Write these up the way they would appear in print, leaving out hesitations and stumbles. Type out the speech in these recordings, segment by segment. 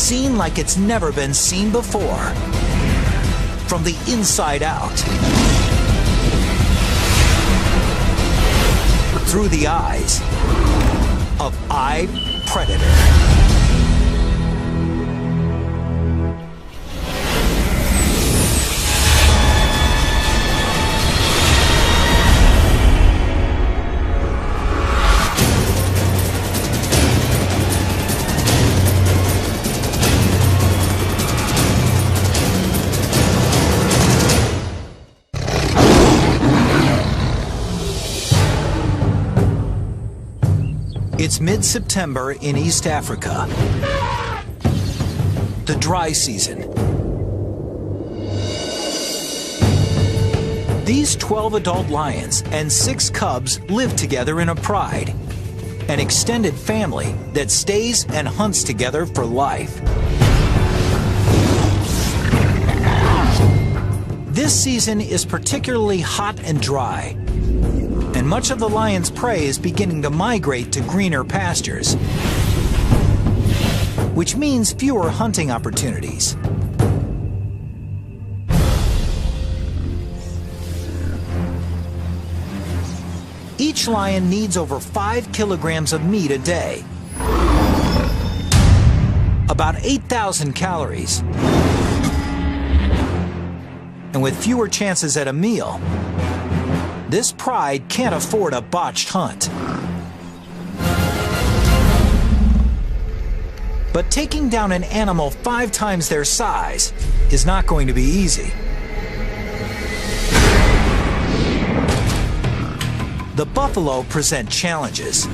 scene like it's never been seen before. From the inside out, through the eyes of eyed predator. It's mid-September in East Africa, the dry season. These 12 adult lions and 6 cubs live together in a pride, an extended family that stays and hunts together for life. This season is particularly hot and dry, and much of the lion's prey is beginning to migrate to greener pastures, which means fewer hunting opportunities. Each lion needs over 5 kilograms of meat a day, about 8,000 calories. And with fewer chances at a meal, this pride can't afford a botched hunt. But taking down an animal 5 times their size is not going to be easy. The buffalo present challenges.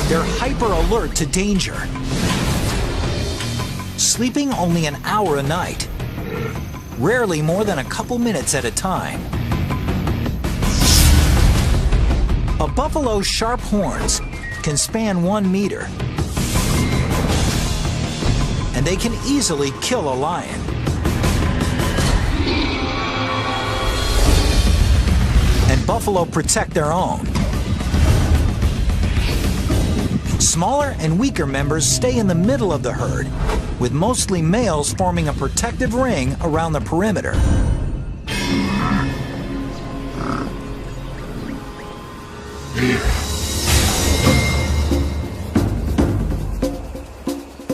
They're hyper alert to danger, sleeping only an hour a night, rarely more than a couple minutes at a time. A buffalo's sharp horns can span 1 meter, and they can easily kill a lion. And buffalo protect their own. Smaller and weaker members stay in the middle of the herd, with mostly males forming a protective ring around the perimeter.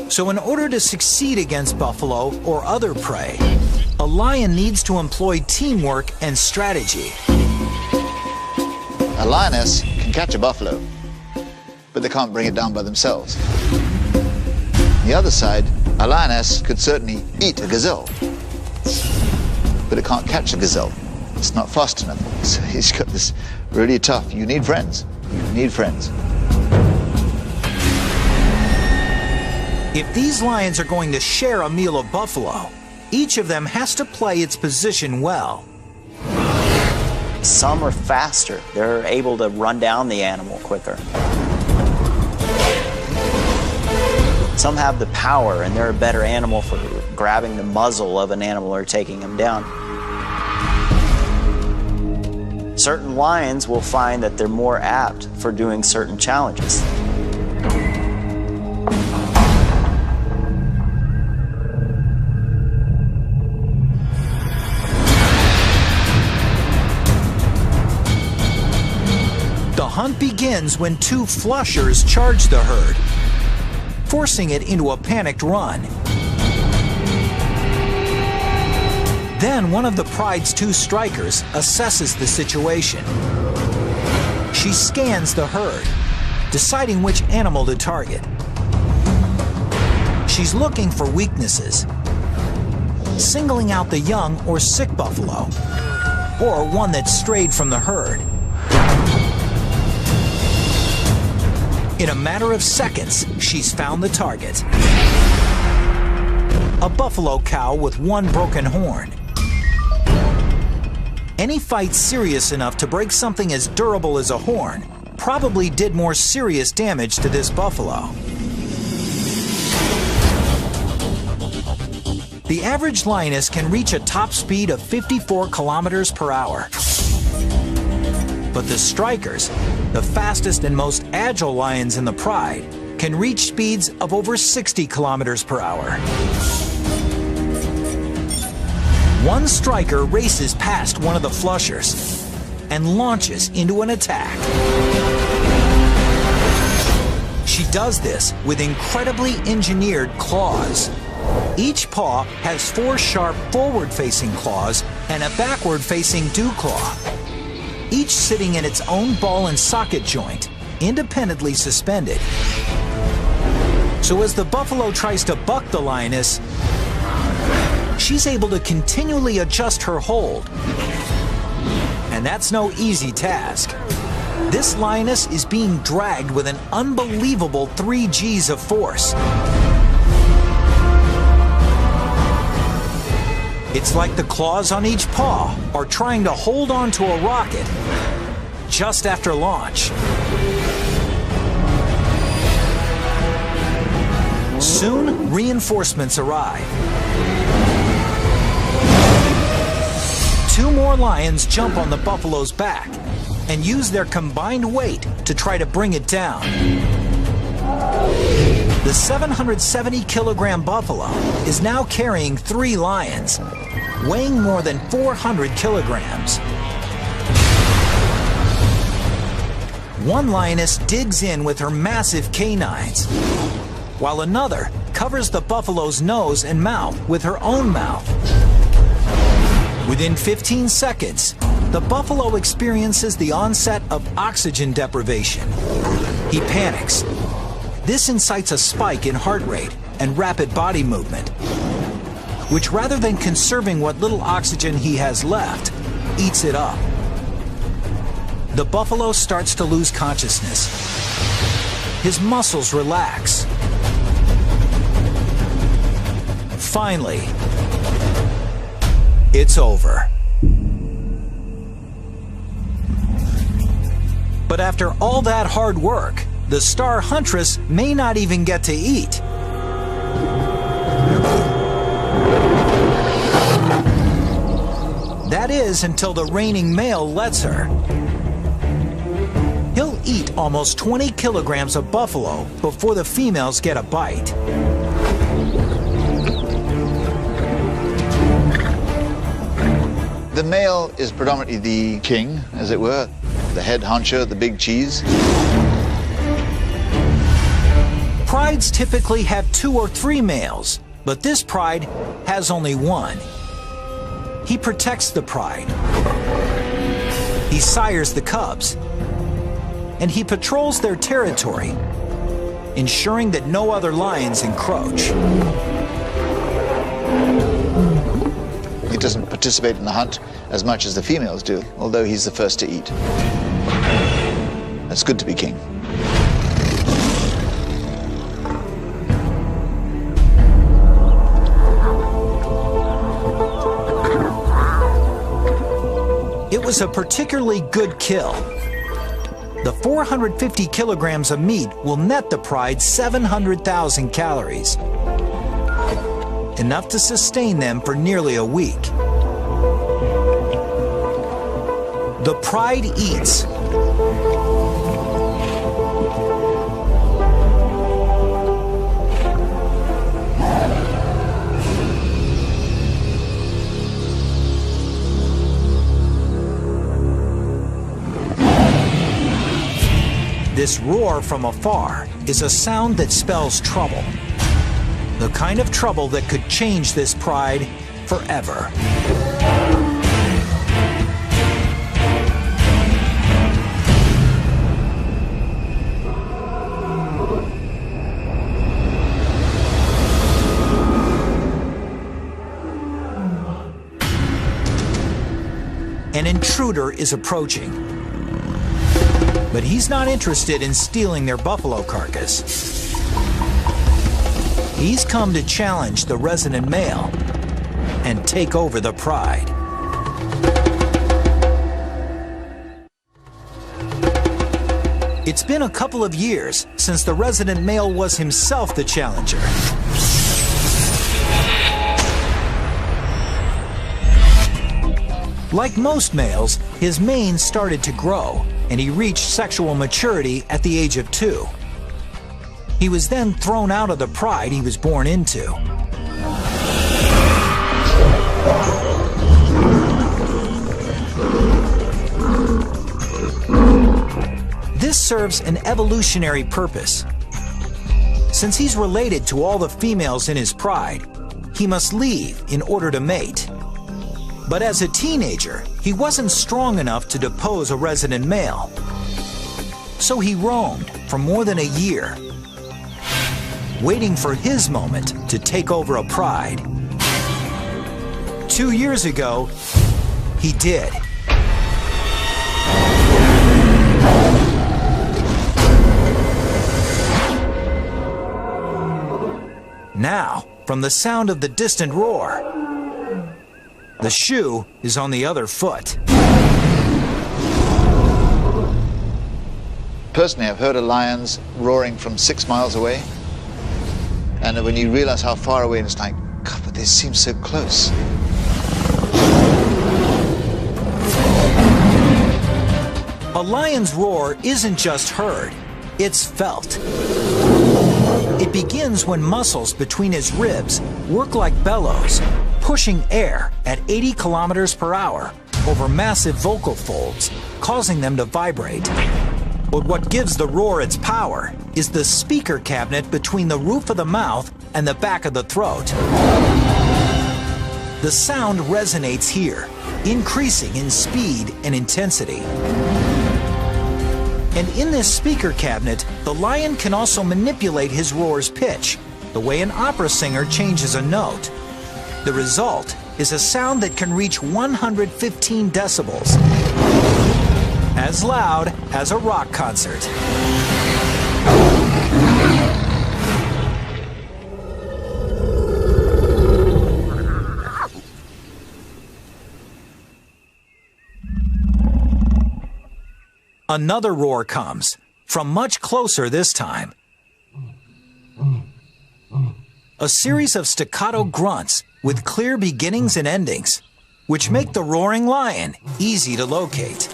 So in order to succeed against buffalo or other prey, a lion needs to employ teamwork and strategy. A lioness can catch a buffalo, but they can't bring it down by themselves. On the other side, a lioness could certainly eat a gazelle, but it can't catch a gazelle. It's not fast enough. So he's got this really tough. You need friends. You need friends. If these lions are going to share a meal of buffalo, each of them has to play its position well. Some are faster. They're able to run down the animal quicker. Some have the power, and they're a better animal for grabbing the muzzle of an animal or taking him down. Certain lions will find that they're more apt for doing certain challenges. The hunt begins when 2 flushers charge the herd, forcing it into a panicked run. Then one of the pride's 2 strikers assesses the situation. She scans the herd, deciding which animal to target. She's looking for weaknesses, singling out the young or sick buffalo, or one that strayed from the herd. In a matter of seconds, she's found the target. A buffalo cow with 1 broken horn. Any fight serious enough to break something as durable as a horn probably did more serious damage to this buffalo. The average lioness can reach a top speed of 54 kilometers per hour. But the strikers, the fastest and most agile lions in the pride, can reach speeds of over 60 kilometers per hour. One striker races past one of the flushers and launches into an attack. She does this with incredibly engineered claws. Each paw has 4 sharp forward-facing claws and a backward-facing dew claw, each sitting in its own ball and socket joint, independently suspended. So as the buffalo tries to buck the lioness, she's able to continually adjust her hold. And that's no easy task. This lioness is being dragged with an unbelievable 3 Gs of force. It's like the claws on each paw are trying to hold on to a rocket just after launch. Soon, reinforcements arrive. 2 more lions jump on the buffalo's back and use their combined weight to try to bring it down. The 770-kilogram buffalo is now carrying 3 lions, weighing more than 400 kilograms. One lioness digs in with her massive canines, while another covers the buffalo's nose and mouth with her own mouth. Within 15 seconds, the buffalo experiences the onset of oxygen deprivation. He panics. This incites a spike in heart rate and rapid body movement, which rather than conserving what little oxygen he has left, eats it up. The buffalo starts to lose consciousness. His muscles relax. Finally, it's over. But after all that hard work, the star huntress may not even get to eat. That is until the reigning male lets her. He'll eat almost 20 kilograms of buffalo before the females get a bite. The male is predominantly the king, as it were, the head honcho, the big cheese. Prides typically have 2 or 3 males, but this pride has only 1. He protects the pride. He sires the cubs. And he patrols their territory, ensuring that no other lions encroach. He doesn't participate in the hunt as much as the females do, although he's the first to eat. It's good to be king. It was a particularly good kill. The 450 kilograms of meat will net the pride 700,000 calories, enough to sustain them for nearly a week. The pride eats. This roar from afar is a sound that spells trouble. The kind of trouble that could change this pride forever. An intruder is approaching. But he's not interested in stealing their buffalo carcass. He's come to challenge the resident male and take over the pride. It's been a couple of years since the resident male was himself the challenger. Like most males, his mane started to grow, and he reached sexual maturity at the age of 2. He was then thrown out of the pride he was born into. This serves an evolutionary purpose. Since he's related to all the females in his pride, he must leave in order to mate. But as a teenager, he wasn't strong enough to depose a resident male. So he roamed for more than a year, waiting for his moment to take over a pride. 2 years ago, he did. Now, from the sound of the distant roar, the shoe is on the other foot. Personally, I've heard of lions roaring from 6 miles away. And when you realize how far away, it's like, God, but they seem so close. A lion's roar isn't just heard, it's felt. It begins when muscles between his ribs work like bellows, pushing air at 80 kilometers per hour over massive vocal folds, causing them to vibrate. But what gives the roar its power is the speaker cabinet between the roof of the mouth and the back of the throat. The sound resonates here, increasing in speed and intensity. And in this speaker cabinet, the lion can also manipulate his roar's pitch, the way an opera singer changes a note. The result is a sound that can reach 115 decibels, as loud as a rock concert. Another roar comes, from much closer this time. A series of staccato grunts with clear beginnings and endings, which make the roaring lion easy to locate.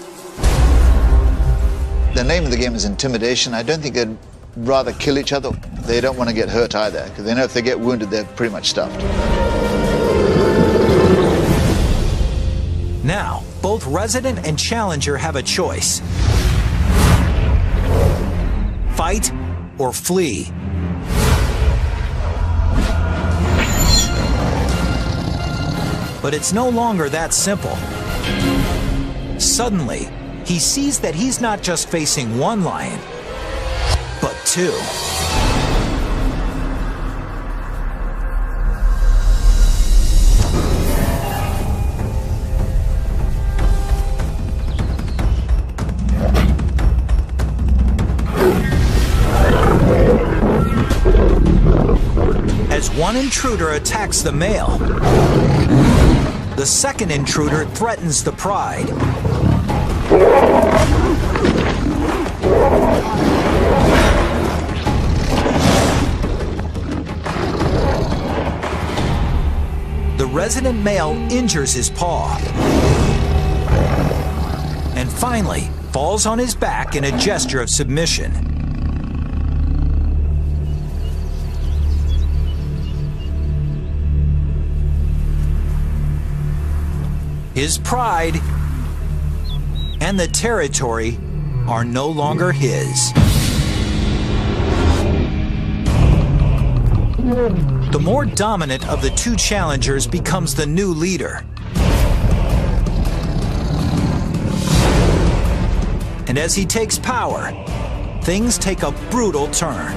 The name of the game is intimidation. I don't think they'd rather kill each other. They don't want to get hurt either, because they know if they get wounded, they're pretty much stuffed. Now, both resident and challenger have a choice. Fight or flee. But it's no longer that simple. Suddenly, he sees that he's not just facing one lion, but two. As one intruder attacks the male, the second intruder threatens the pride. The resident male injures his paw and finally falls on his back in a gesture of submission. His pride and the territory are no longer his. The more dominant of the two challengers becomes the new leader. And as he takes power, things take a brutal turn.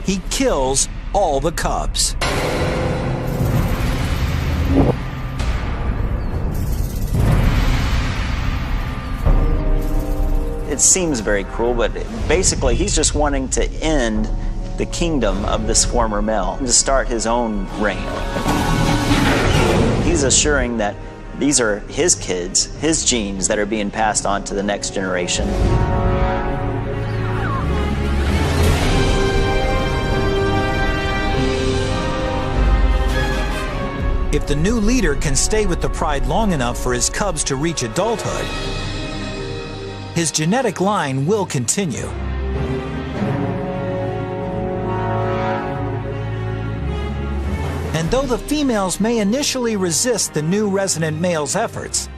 He kills all the cubs. It seems very cruel, but basically he's just wanting to end the kingdom of this former male, to start his own reign. He's assuring that These are his kids, his genes that are being passed on to the next generation. If the new leader can stay with the pride long enough for his cubs to reach adulthood, his genetic line will continue. And though the females may initially resist the new resident male's efforts,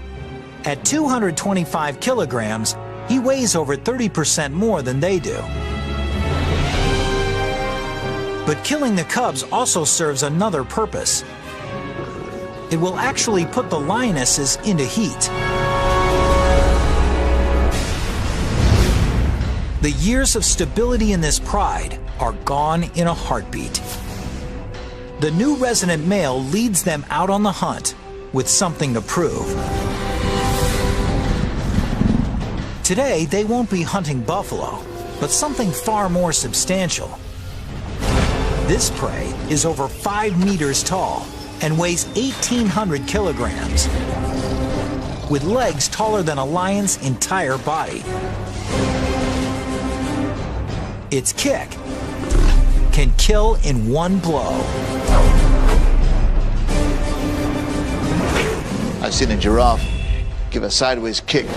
at 225 kilograms, he weighs over 30% more than they do. But killing the cubs also serves another purpose. It will actually put the lionesses into heat. The years of stability in this pride are gone in a heartbeat. The new resident male leads them out on the hunt with something to prove. Today, they won't be hunting buffalo, but something far more substantial. This prey is over 5 meters tall and weighs 1,800 kilograms, with legs taller than a lion's entire body. Its kick can kill in one blow. I've seen a giraffe give a sideways kick.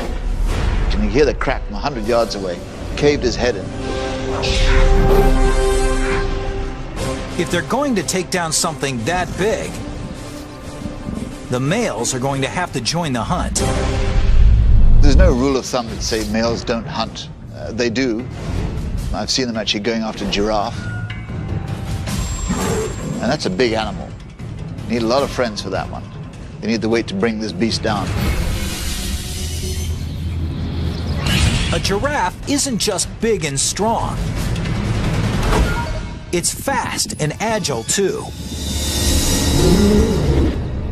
Can you hear the crack from 100 yards away? Caved his head in. If they're going to take down something that big, the males are going to have to join the hunt. There's no rule of thumb that say males don't hunt. They do. I've seen them actually going after giraffe. And that's a big animal. You need a lot of friends for that one. You need the weight to bring this beast down. A giraffe isn't just big and strong. It's fast and agile too.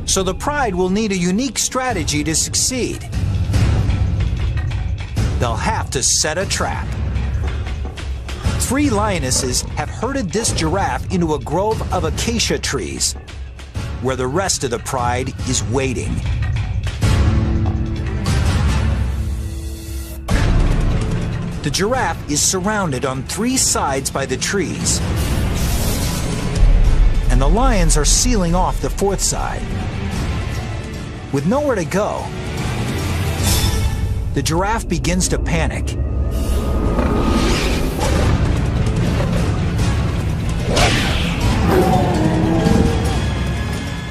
So the pride will need a unique strategy to succeed. They'll have to set a trap. 3 lionesses have herded this giraffe into a grove of acacia trees, where the rest of the pride is waiting. The giraffe is surrounded on 3 sides by the trees, and the lions are sealing off the 4th side. With nowhere to go, the giraffe begins to panic.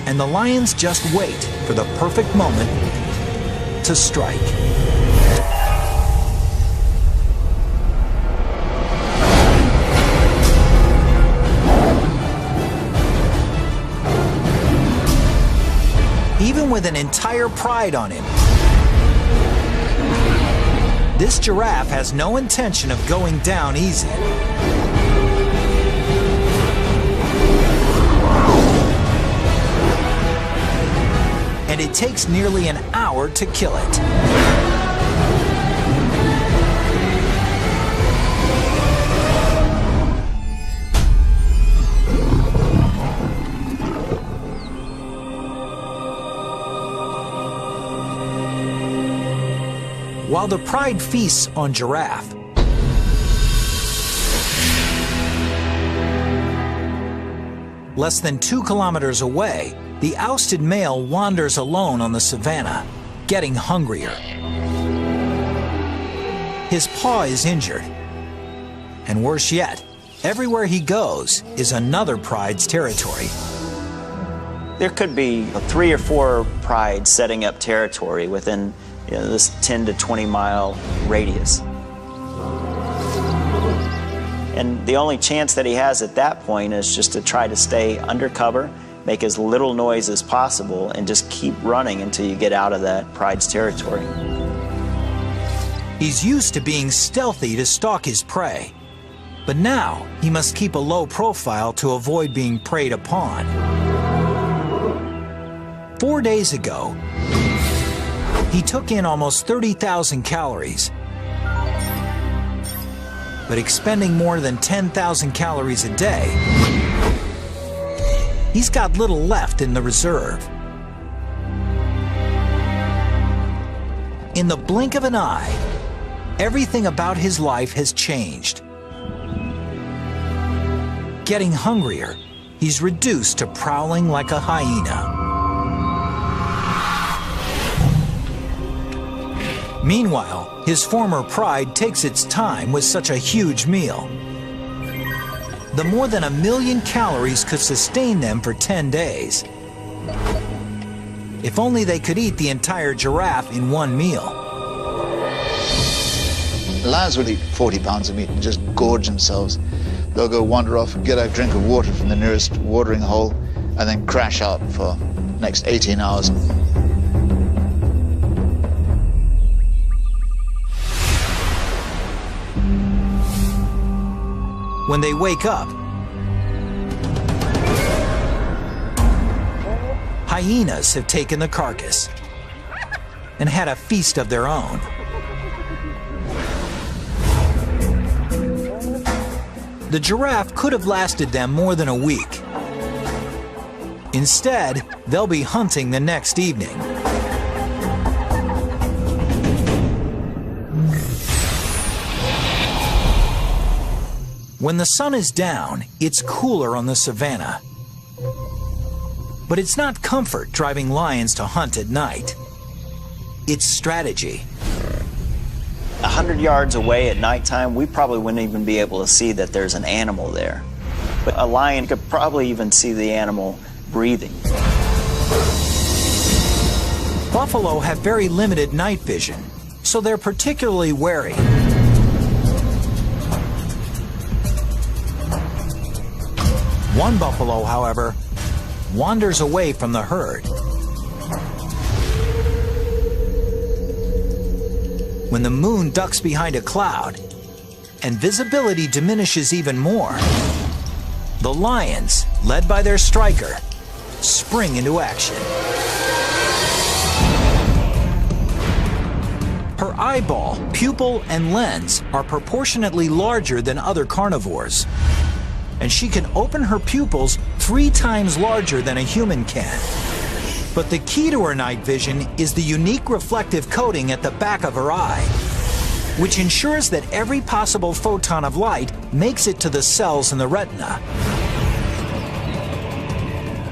And the lions just wait for the perfect moment to strike. Even with an entire pride on him, this giraffe has no intention of going down easy. And it takes nearly an hour to kill it. While the pride feasts on giraffe, less than 2 kilometers away, the ousted male wanders alone on the savanna, getting hungrier. His paw is injured, and worse yet, everywhere he goes is another pride's territory. There could be 3 or 4 prides setting up territory within this 10 to 20 mile radius. And the only chance that he has at that point is just to try to stay undercover, make as little noise as possible, and just keep running until you get out of that pride's territory. He's used to being stealthy to stalk his prey, but now he must keep a low profile to avoid being preyed upon. 4 days ago, he took in almost 30,000 calories, but expending more than 10,000 calories a day, he's got little left in the reserve. In the blink of an eye, everything about his life has changed. Getting hungrier, he's reduced to prowling like a hyena. Meanwhile, his former pride takes its time with such a huge meal. The more than 1 million calories could sustain them for 10 days. If only they could eat the entire giraffe in one meal. Lions will eat 40 pounds of meat and just gorge themselves. They'll go wander off and get a drink of water from the nearest watering hole and then crash out for the next 18 hours. When they wake up, hyenas have taken the carcass and had a feast of their own. The giraffe could have lasted them more than a week. Instead, they'll be hunting the next evening. When the sun is down, it's cooler on the savannah. But it's not comfort driving lions to hunt at night. It's strategy. 100 yards away at nighttime, we probably wouldn't even be able to see that there's an animal there. But a lion could probably even see the animal breathing. Buffalo have very limited night vision, so they're particularly wary. One buffalo, however, wanders away from the herd. When the moon ducks behind a cloud and visibility diminishes even more, the lions, led by their striker, spring into action. Her eyeball, pupil, and lens are proportionately larger than other carnivores, and she can open her pupils 3 times larger than a human can. But the key to her night vision is the unique reflective coating at the back of her eye, which ensures that every possible photon of light makes it to the cells in the retina.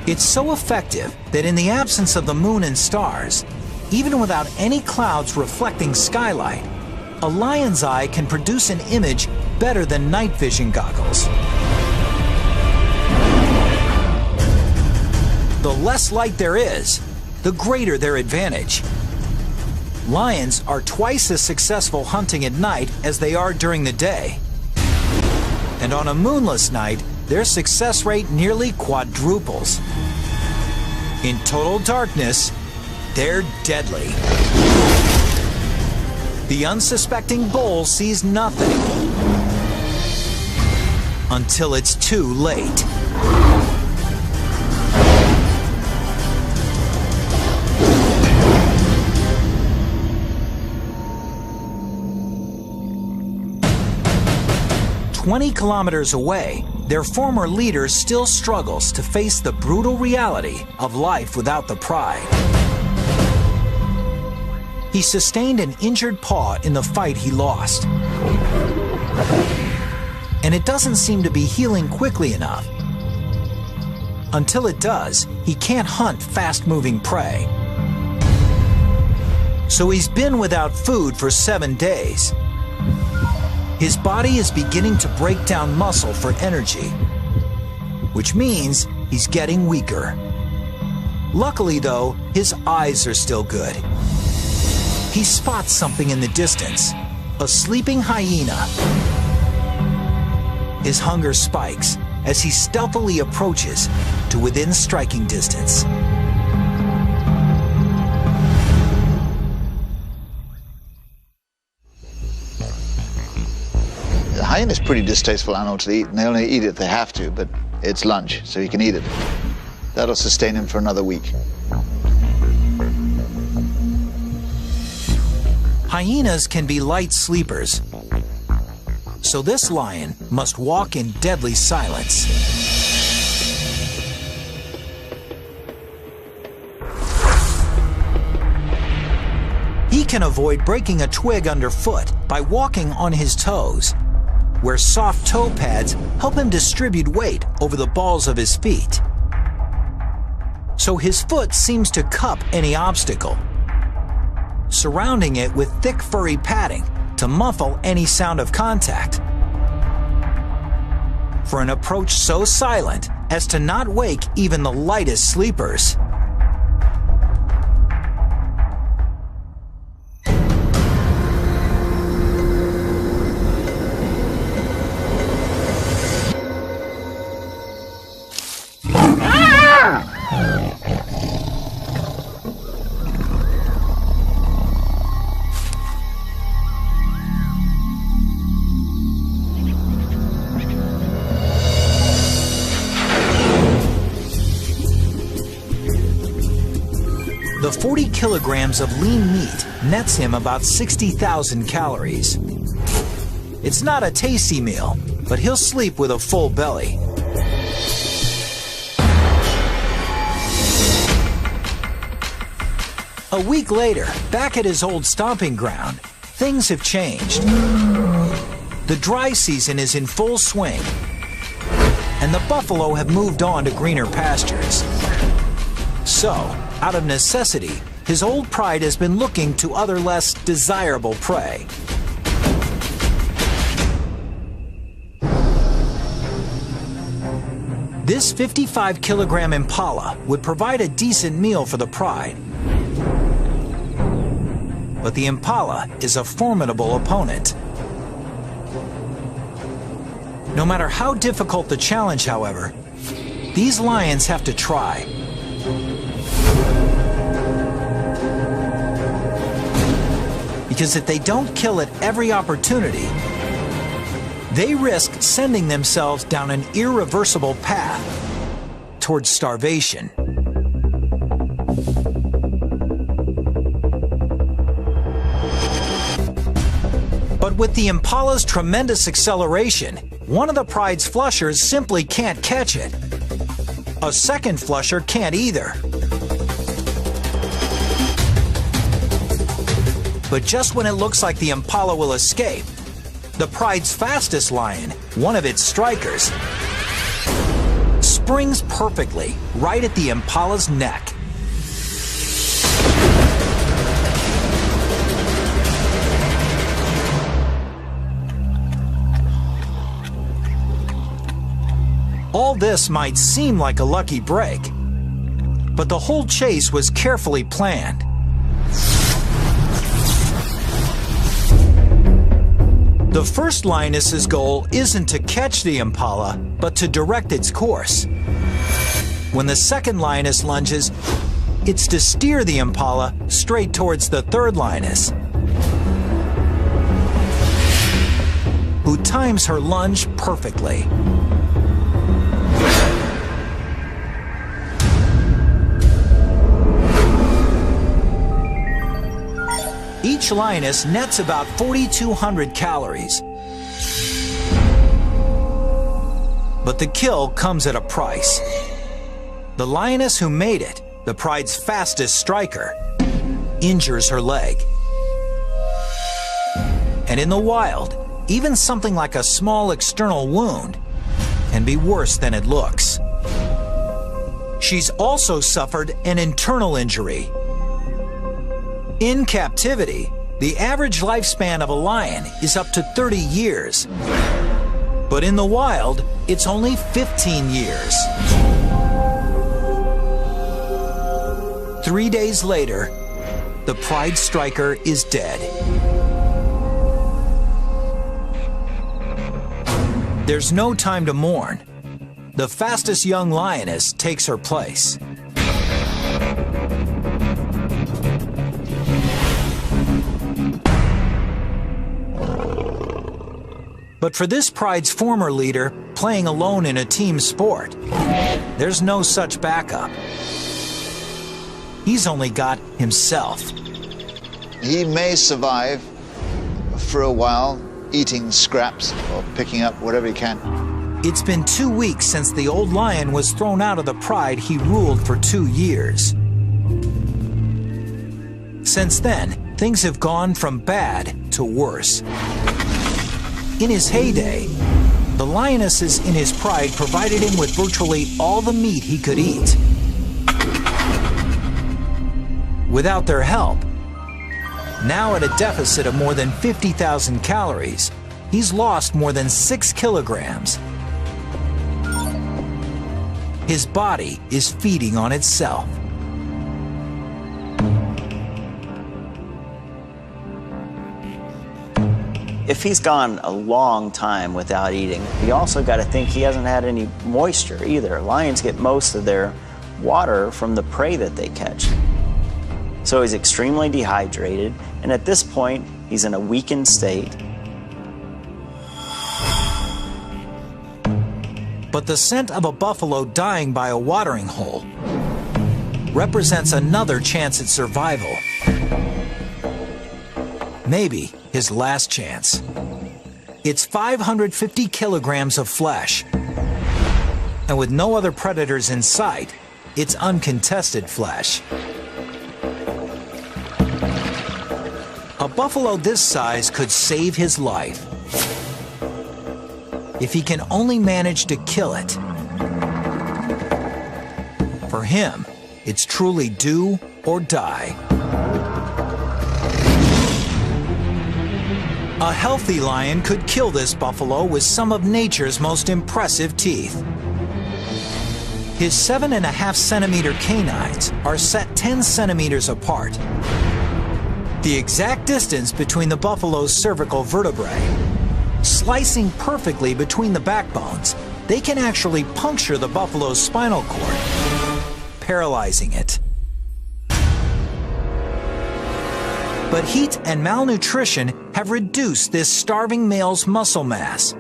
It's so effective that in the absence of the moon and stars, even without any clouds reflecting skylight, a lion's eye can produce an image better than night vision goggles. The less light there is, the greater their advantage. Lions are twice as successful hunting at night as they are during the day. And on a moonless night, their success rate nearly quadruples. In total darkness, they're deadly. The unsuspecting bull sees nothing until it's too late. "20 kilometers away, their former leader still struggles to face the brutal reality of life without the pride. He sustained an injured paw in the fight he lost. And it doesn't seem to be healing quickly enough. Until it does, he can't hunt fast-moving prey. So he's been without food for 7 days. His body is beginning to break down muscle for energy, which means he's getting weaker. Luckily, though, his eyes are still good. He spots something in the distance, a sleeping hyena. His hunger spikes as he stealthily approaches to within striking distance. The hyena is a pretty distasteful animal to eat, and they only eat it if they have to, but it's lunch, so he can eat it. That'll sustain him for another week. Hyenas can be light sleepers, so this lion must walk in deadly silence. He can avoid breaking a twig underfoot by walking on his toes, where soft toe pads help him distribute weight over the balls of his feet. So his foot seems to cup any obstacle, surrounding it with thick furry padding to muffle any sound of contact. For an approach so silent as to not wake even the lightest sleepers. The 40 kilograms of lean meat nets him about 60,000 calories. It's not a tasty meal, but he'll sleep with a full belly. A week later, back at his old stomping ground, things have changed. The dry season is in full swing, and the buffalo have moved on to greener pastures. So, out of necessity, his old pride has been looking to other less desirable prey. This 55-kilogram impala would provide a decent meal for the pride. But the impala is a formidable opponent. No matter how difficult the challenge, however, these lions have to try. Because if they don't kill at every opportunity, they risk sending themselves down an irreversible path towards starvation. But with the impala's tremendous acceleration, one of the pride's flushers simply can't catch it. A second flusher can't either. But just when it looks like the impala will escape, the pride's fastest lion, one of its strikers, springs perfectly right at the impala's neck. All this might seem like a lucky break, but the whole chase was carefully planned. The first lioness's goal isn't to catch the impala, but to direct its course. When the second lioness lunges, it's to steer the impala straight towards the third lioness, who times her lunge perfectly. Each lioness nets about 4,200 calories. But the kill comes at a price. The lioness who made it, the pride's fastest striker, injures her leg. And in the wild, even something like a small external wound can be worse than it looks. She's also suffered an internal injury. In captivity, the average lifespan of a lion is up to 30 years. But in the wild, it's only 15 years. 3 days later, the pride striker is dead. There's no time to mourn. The fastest young lioness takes her place. But for this pride's former leader, playing alone in a team sport, there's no such backup. He's only got himself. He may survive for a while, eating scraps or picking up whatever he can. It's been 2 weeks since the old lion was thrown out of the pride he ruled for 2 years. Since then, things have gone from bad to worse. In his heyday, the lionesses in his pride provided him with virtually all the meat he could eat. Without their help, now at a deficit of more than 50,000 calories, he's lost more than 6 kilograms. His body is feeding on itself. If he's gone a long time without eating, you also got to think he hasn't had any moisture either. Lions get most of their water from the prey that they catch. So he's extremely dehydrated, and at this point, he's in a weakened state. But the scent of a buffalo dying by a watering hole represents another chance at survival. Maybe his last chance. It's 550 kilograms of flesh. And with no other predators in sight, it's uncontested flesh. A buffalo this size could save his life if he can only manage to kill it. For him, it's truly do or die. A healthy lion could kill this buffalo with some of nature's most impressive teeth. His 7.5 centimeter canines are set 10 centimeters apart, the exact distance between the buffalo's cervical vertebrae. Slicing perfectly between the backbones, they can actually puncture the buffalo's spinal cord, paralyzing it. But heat and malnutrition have reduced this starving male's muscle mass.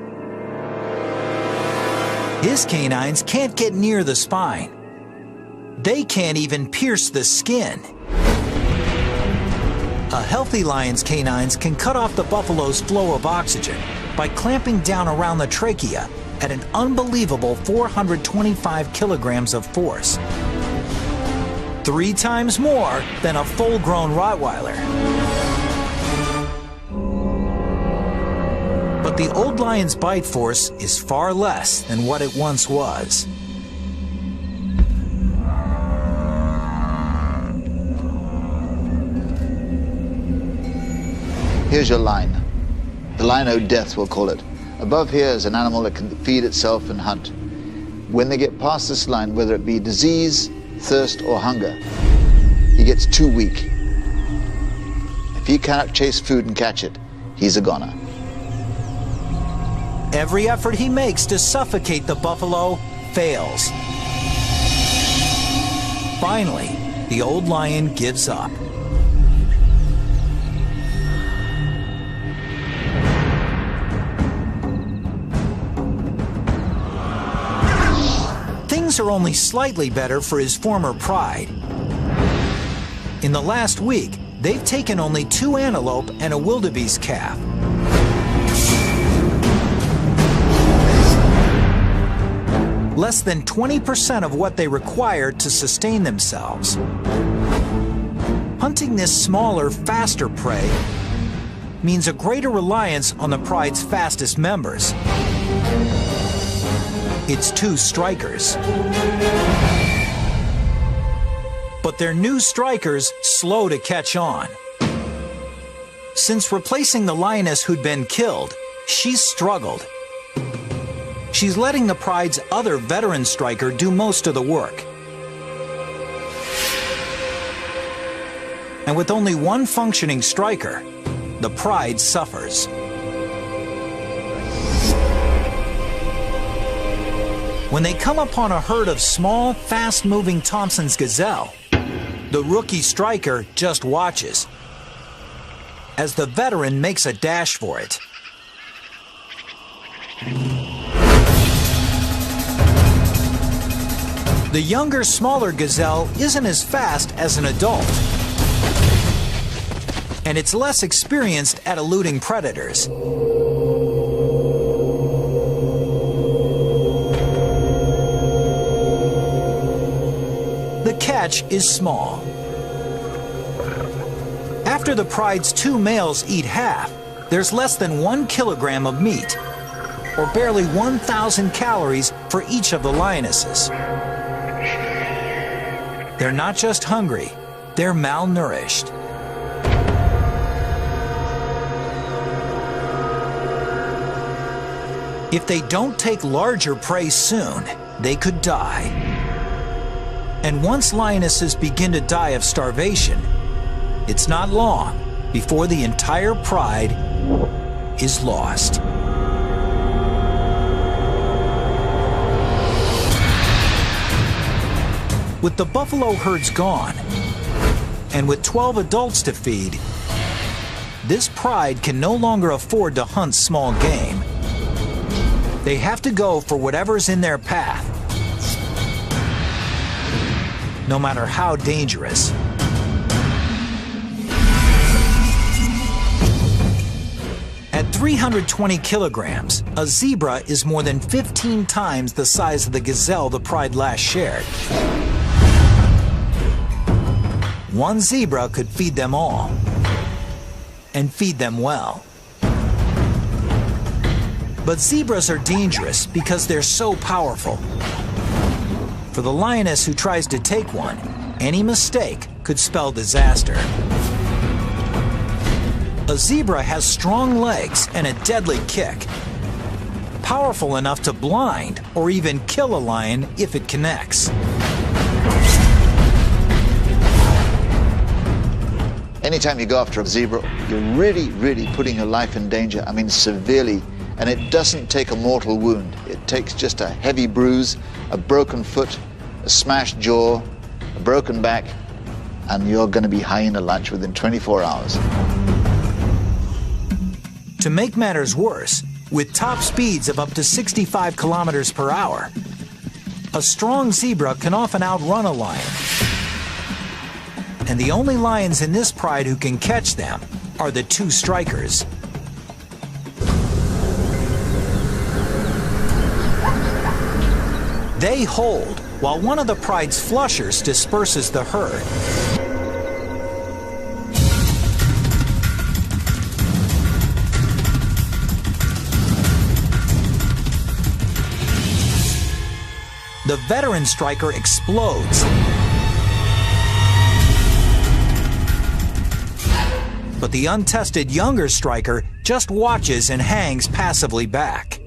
His canines can't get near the spine. They can't even pierce the skin. A healthy lion's canines can cut off the buffalo's flow of oxygen by clamping down around the trachea at an unbelievable 425 kilograms of force. 3 times more than a full-grown Rottweiler. But the old lion's bite force is far less than what it once was. Here's your line. The line o' death, we'll call it. Above here is an animal that can feed itself and hunt. When they get past this line, whether it be disease, thirst, or hunger, he gets too weak. If he cannot chase food and catch it, he's a goner. Every effort he makes to suffocate the buffalo fails. Finally, the old lion gives up. Things are only slightly better for his former pride. In the last week, they've taken only 2 antelope and a wildebeest calf. Less than 20% of what they require to sustain themselves. Hunting this smaller, faster prey means a greater reliance on the pride's fastest members. It's 2 strikers. But their new strikers slow to catch on. Since replacing the lioness who'd been killed, she's struggled. She's letting the pride's other veteran striker do most of the work. And with only one functioning striker, the pride suffers. When they come upon a herd of small, fast-moving Thompson's gazelle, the rookie striker just watches as the veteran makes a dash for it. The younger, smaller gazelle isn't as fast as an adult, and it's less experienced at eluding predators. The catch is small. After After the pride's 2 males eat half, there's less than 1 kilogram of meat, or barely 1,000 calories for each of the lionesses. They're not just hungry, they're malnourished. If they don't take larger prey soon, they could die. And once lionesses begin to die of starvation, it's not long before the entire pride is lost. With the buffalo herds gone, and with 12 adults to feed, this pride can no longer afford to hunt small game. They have to go for whatever's in their path, no matter how dangerous. At 320 kilograms, a zebra is more than 15 times the size of the gazelle the pride last shared. One zebra could feed them all, and feed them well. But zebras are dangerous because they're so powerful. For the lioness who tries to take one, any mistake could spell disaster. A zebra has strong legs and a deadly kick, powerful enough to blind or even kill a lion if it connects. Anytime you go after a zebra, you're really putting your life in danger. I mean, severely. And it doesn't take a mortal wound. It takes just a heavy bruise, a broken foot, a smashed jaw, a broken back, and you're going to be hyena lunch within 24 hours. To make matters worse, with top speeds of up to 65 kilometers per hour, a strong zebra can often outrun a lion. And the only lions in this pride who can catch them are the 2 strikers. They hold, while one of the pride's flushers disperses the herd. The veteran striker explodes. But the untested younger striker just watches and hangs passively back.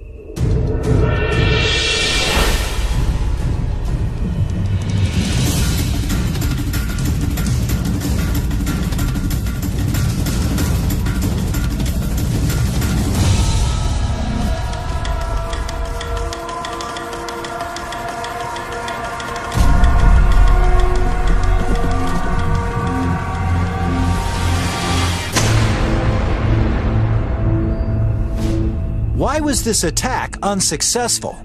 Why was this attack unsuccessful?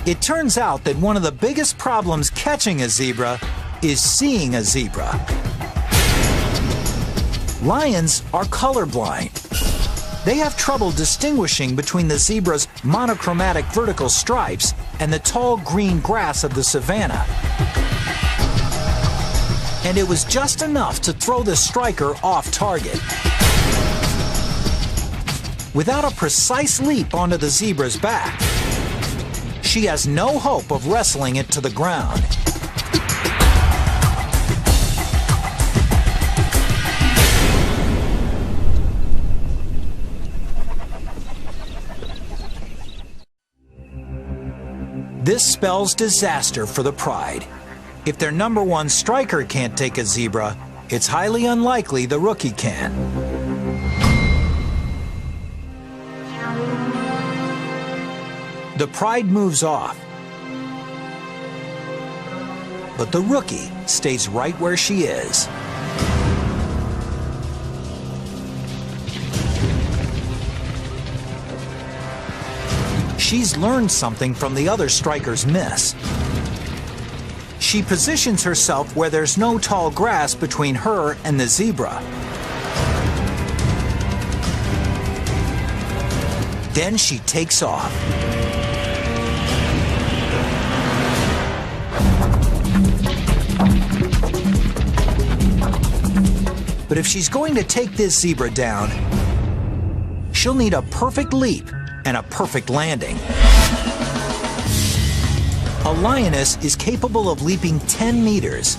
It turns out that one of the biggest problems catching a zebra is seeing a zebra. Lions are colorblind. They have trouble distinguishing between the zebra's monochromatic vertical stripes and the tall green grass of the savanna. And it was just enough to throw the striker off target. Without a precise leap onto the zebra's back, she has no hope of wrestling it to the ground. This spells disaster for the pride. If their #1 striker can't take a zebra, it's highly unlikely the rookie can. The pride moves off, but the rookie stays right where she is. She's learned something from the other striker's miss. She positions herself where there's no tall grass between her and the zebra. Then she takes off. But if she's going to take this zebra down, she'll need a perfect leap and a perfect landing. A lioness is capable of leaping 10 meters.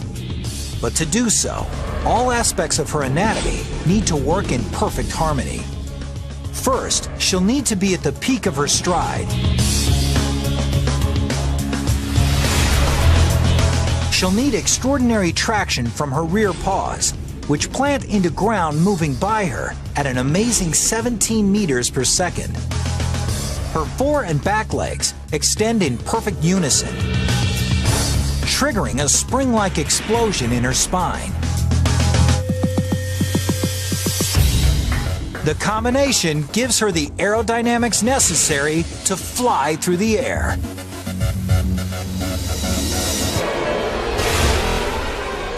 But to do so, all aspects of her anatomy need to work in perfect harmony. First, she'll need to be at the peak of her stride. She'll need extraordinary traction from her rear paws, which plant into ground moving by her at an amazing 17 meters per second. Her fore and back legs extend in perfect unison, triggering a spring-like explosion in her spine. The combination gives her the aerodynamics necessary to fly through the air.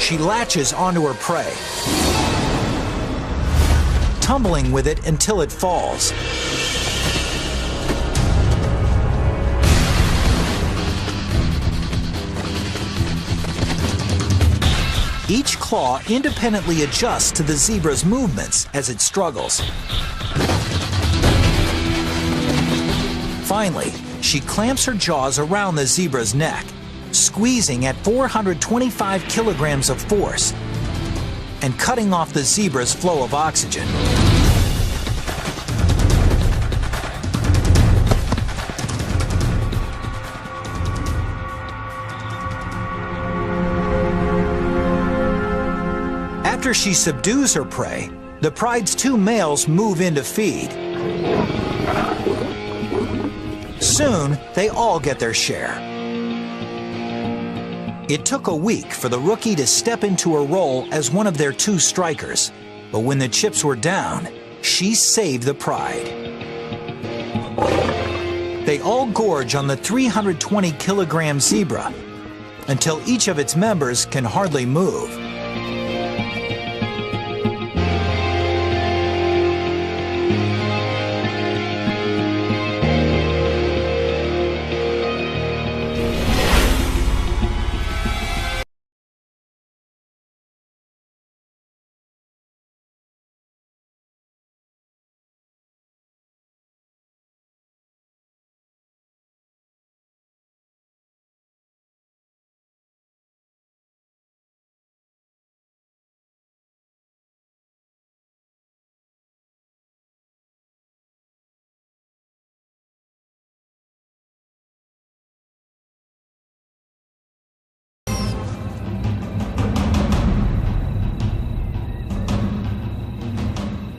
She latches onto her prey, tumbling with it until it falls. Each claw independently adjusts to the zebra's movements as it struggles. Finally, she clamps her jaws around the zebra's neck, squeezing at 425 kilograms of force and cutting off the zebra's flow of oxygen. After she subdues her prey, the pride's two males move in to feed. Soon, they all get their share. It took a week for the rookie to step into her role as one of their two strikers, but when the chips were down, she saved the pride. They all gorge on the 320-kilogram zebra until each of its members can hardly move.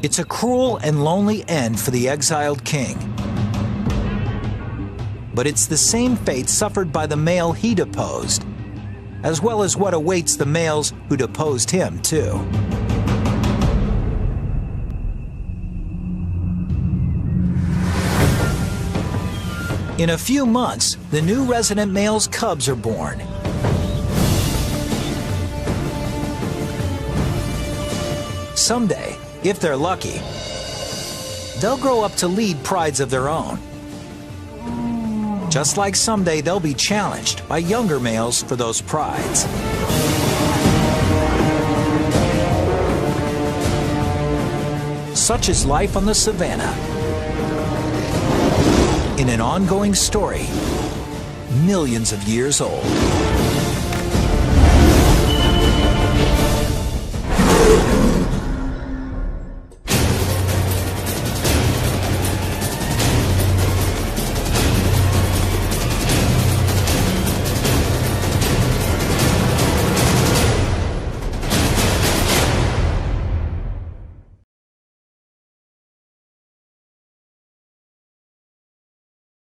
It's a cruel and lonely end for the exiled king. But it's the same fate suffered by the male he deposed, as well as what awaits the males who deposed him, too. In a few months, the new resident male's cubs are born. Someday, if they're lucky, they'll grow up to lead prides of their own. Just like someday they'll be challenged by younger males for those prides. Such is life on the savannah, in an ongoing story millions of years old.